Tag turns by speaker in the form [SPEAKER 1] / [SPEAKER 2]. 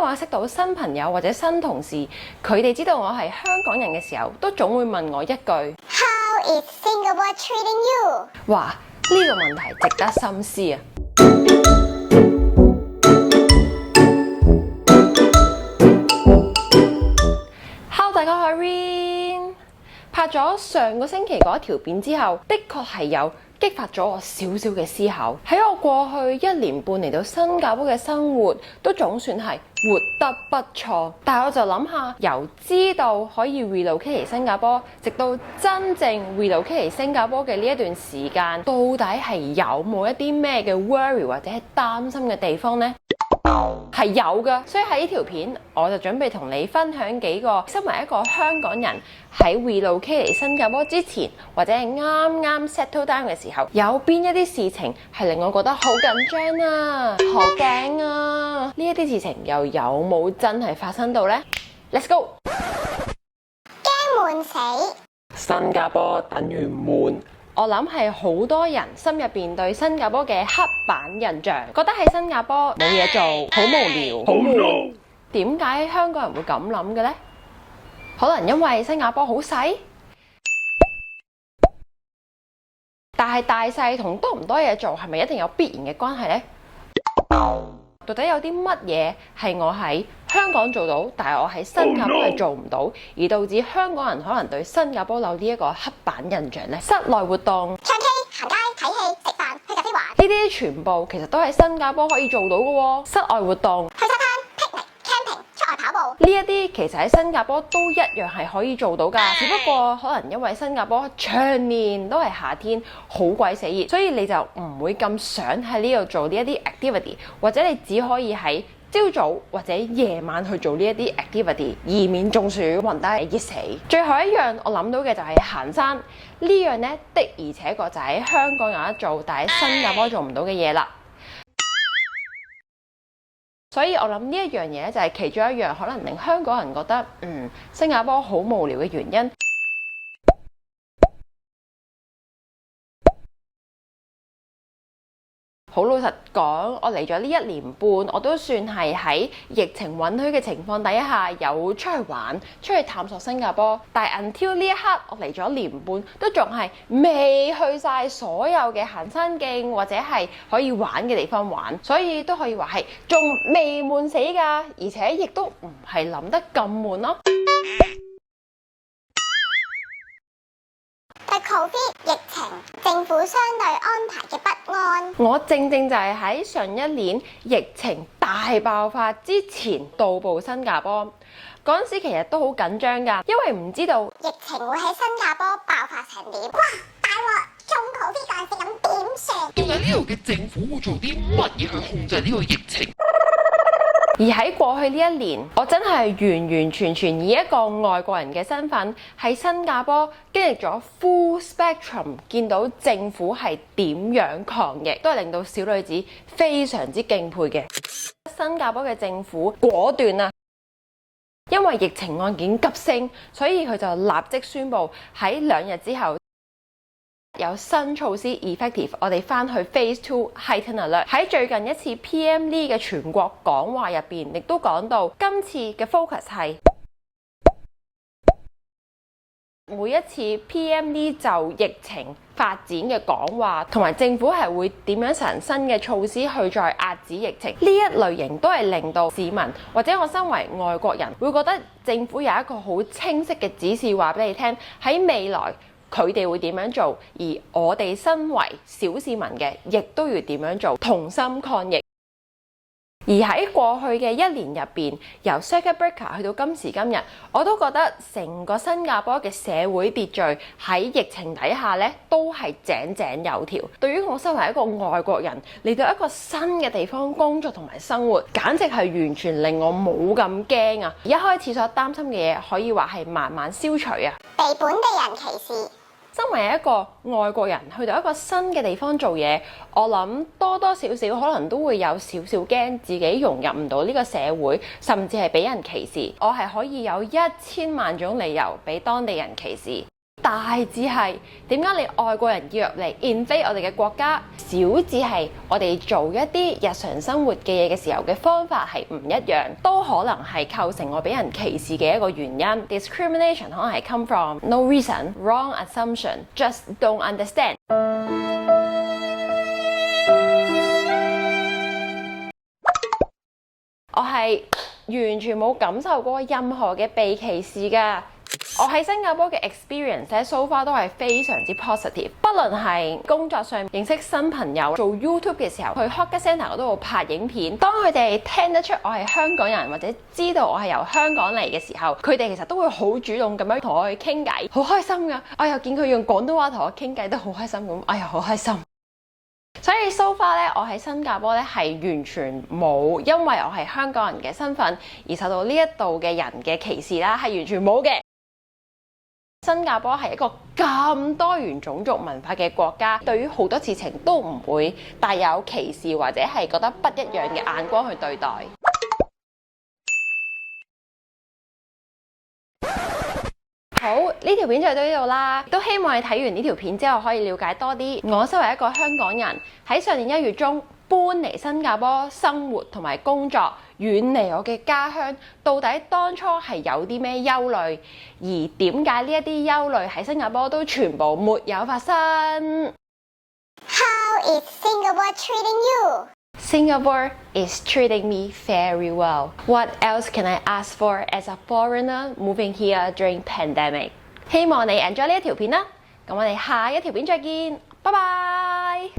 [SPEAKER 1] 我識到新朋友或者新同事，佢哋知道我係香港人嘅時候，都總會問我一句
[SPEAKER 2] How is Singapore treating you？
[SPEAKER 1] 哇，呢個問題值得深思啊！大家好，我係 Rin。拍咗上個星期嗰一條片之後，的確係有激發咗我少少嘅思考。喺我過去1年半嚟到新加坡嘅生活，都總算係活得不錯。但係我就諗下，由知道可以 relocate 嚟新加坡，直到真正 relocate 嚟新加坡嘅呢一段時間，到底係有冇一啲咩嘅 worry 或者係擔心嘅地方呢？係有㗎，所以喺呢條片我就準備同你分享幾個身為一個香港人喺 relocate 嚟新加坡之前，或者係啱啱 settle down 嘅時候，有邊一啲事情係令我覺得好緊張啊、好驚啊？呢一啲事情又有冇真係發生到呢？ Let's go！
[SPEAKER 2] 驚悶死！
[SPEAKER 3] 新加坡等於悶。
[SPEAKER 1] 我諗係好多人心入邊對新加坡嘅刻板印象，覺得喺新加坡冇嘢做，好無聊，
[SPEAKER 3] 好悶。
[SPEAKER 1] 點解香港人會咁諗嘅呢？可能因為新加坡好細，但係大細同多唔多嘢做係咪一定有必然嘅關係呢？到底有啲乜嘢係我喺香港做到，但係我喺新加坡係做唔到，而導致香港人可能對新加坡有呢一個刻板印象呢？室內活動、
[SPEAKER 2] 唱 K、行街、睇戲、食飯、去咖啡玩，
[SPEAKER 1] 呢啲全部其實都喺新加坡可以做到嘅喎。室外活動、
[SPEAKER 2] 去沙灘、picnic、camping、出外跑步，
[SPEAKER 1] 呢一啲其實喺新加坡都一樣係可以做到㗎，只不過可能因為新加坡長年都係夏天，好鬼死熱，所以你就唔會咁想喺呢度做呢一啲 activity， 或者你只可以喺朝早或者夜晚去做呢一啲 activity， 以免中暑暈低熱死。最後一樣我諗到嘅就係行山，呢樣呢的而且確就喺香港有得做，但喺新加坡做唔到嘅嘢啦。所以我諗呢一樣嘢就係其中一樣可能令香港人覺得新加坡好無聊嘅原因。好老實講，我嚟咗呢1年半，我都算係喺疫情允許嘅情況底下，有出去玩、出去探索新加坡。但係 until 呢一刻，我嚟咗1年半，都仲係未去晒所有嘅行山徑或者係可以玩嘅地方玩，所以都可以話係仲未悶死㗎，而且亦都唔係諗得咁悶咯。
[SPEAKER 2] 對 Covid 疫情，政府相對安排嘅不安。
[SPEAKER 1] 我正就係喺上一年疫情大爆發之前到埗新加坡，嗰陣時其實都好緊張㗎，因為唔知道
[SPEAKER 2] 疫情會喺新加坡爆發成點。哇！大鑊，中 Covid 嗰陣時咁點算？
[SPEAKER 3] 究竟呢度嘅政府會做啲乜嘢去控制呢個疫情？
[SPEAKER 1] 而喺過去呢1年，我真係完完全全以一個外國人嘅身份喺新加坡經歷咗 full spectrum， 見到政府係點樣抗疫，都係令到小女子非常之敬佩嘅。新加坡嘅政府果斷啊，因為疫情案件急升，所以佢就立即宣布喺2日之後有新措施 effective， 我哋翻去 Phase 2 Heightened Alert。喺最近一次 PM Lee 嘅全國講話入邊，亦都講到今次嘅 focus 係每一次 PM Lee 就疫情發展嘅講話，同埋政府係會點樣實行新嘅措施去再壓止疫情。呢一類型都係令到市民或者我身為外國人會覺得政府有一個好清晰嘅指示話俾你聽，喺未來佢哋會點樣做，而我哋身為小市民嘅，亦都要點樣做，同心抗疫。而喺過去嘅1年入邊，由 Circuit Breaker 去到今時今日，我都覺得成個新加坡嘅社會秩序喺疫情底下咧，都係井井有條。對於我身為一個外國人嚟到一個新嘅地方工作同埋生活，簡直係完全令我冇咁驚啊！一開始所擔心嘅嘢，可以話係慢慢消除啊。
[SPEAKER 2] 被本地人歧視。
[SPEAKER 1] 身為一個外國人去到一個新嘅地方做嘢，我諗多多少少可能都會有少少驚自己融入唔到呢個社會，甚至係俾人歧視。我係可以有1000萬種理由俾當地人歧視。大至係點解你外國人要入嚟 invade 我哋嘅國家，小至係我哋做一啲日常生活嘅嘢嘅時候嘅方法係唔一樣，都可能係構成我俾人歧視嘅一個原因。Discrimination 可能係 come from no reason, wrong assumption, just don't understand。我係完全冇感受過任何嘅被歧視㗎。我喺新加坡嘅 experience 咧 so far 都係非常之 positive。不論係工作上認識新朋友，做 YouTube 嘅時候，去 Hawker Centre 嗰度拍影片，當佢哋聽得出我係香港人或者知道我係由香港嚟嘅時候，佢哋其實都會好主動咁樣同我去傾偈，好開心㗎。我又見佢用廣東話同我傾偈都好開心咁，哎呀好開心。所以 so far 咧，我喺新加坡咧係完全冇因為我係香港人嘅身份而受到呢一度嘅人嘅歧視啦，係完全冇嘅。新加坡係一個咁多元種族文化嘅國家，對於好多事情都唔會帶有歧視或者係覺得不一樣嘅眼光去對待。好，呢條片就到呢度啦，都希望你睇完呢條片之後可以了解多啲。我身為一個香港人，喺上年1月中搬嚟新加坡生活同埋工作，遠離我嘅家鄉，到底當初係有啲咩憂慮，而點解呢一啲憂慮喺新加坡都全部沒有發生？
[SPEAKER 2] How is Singapore treating you?
[SPEAKER 1] Singapore is treating me very well. What else can I ask for as a foreigner moving here during pandemic? 希望你 enjoy 呢一條片啦，咁我哋下一條片再見，拜拜。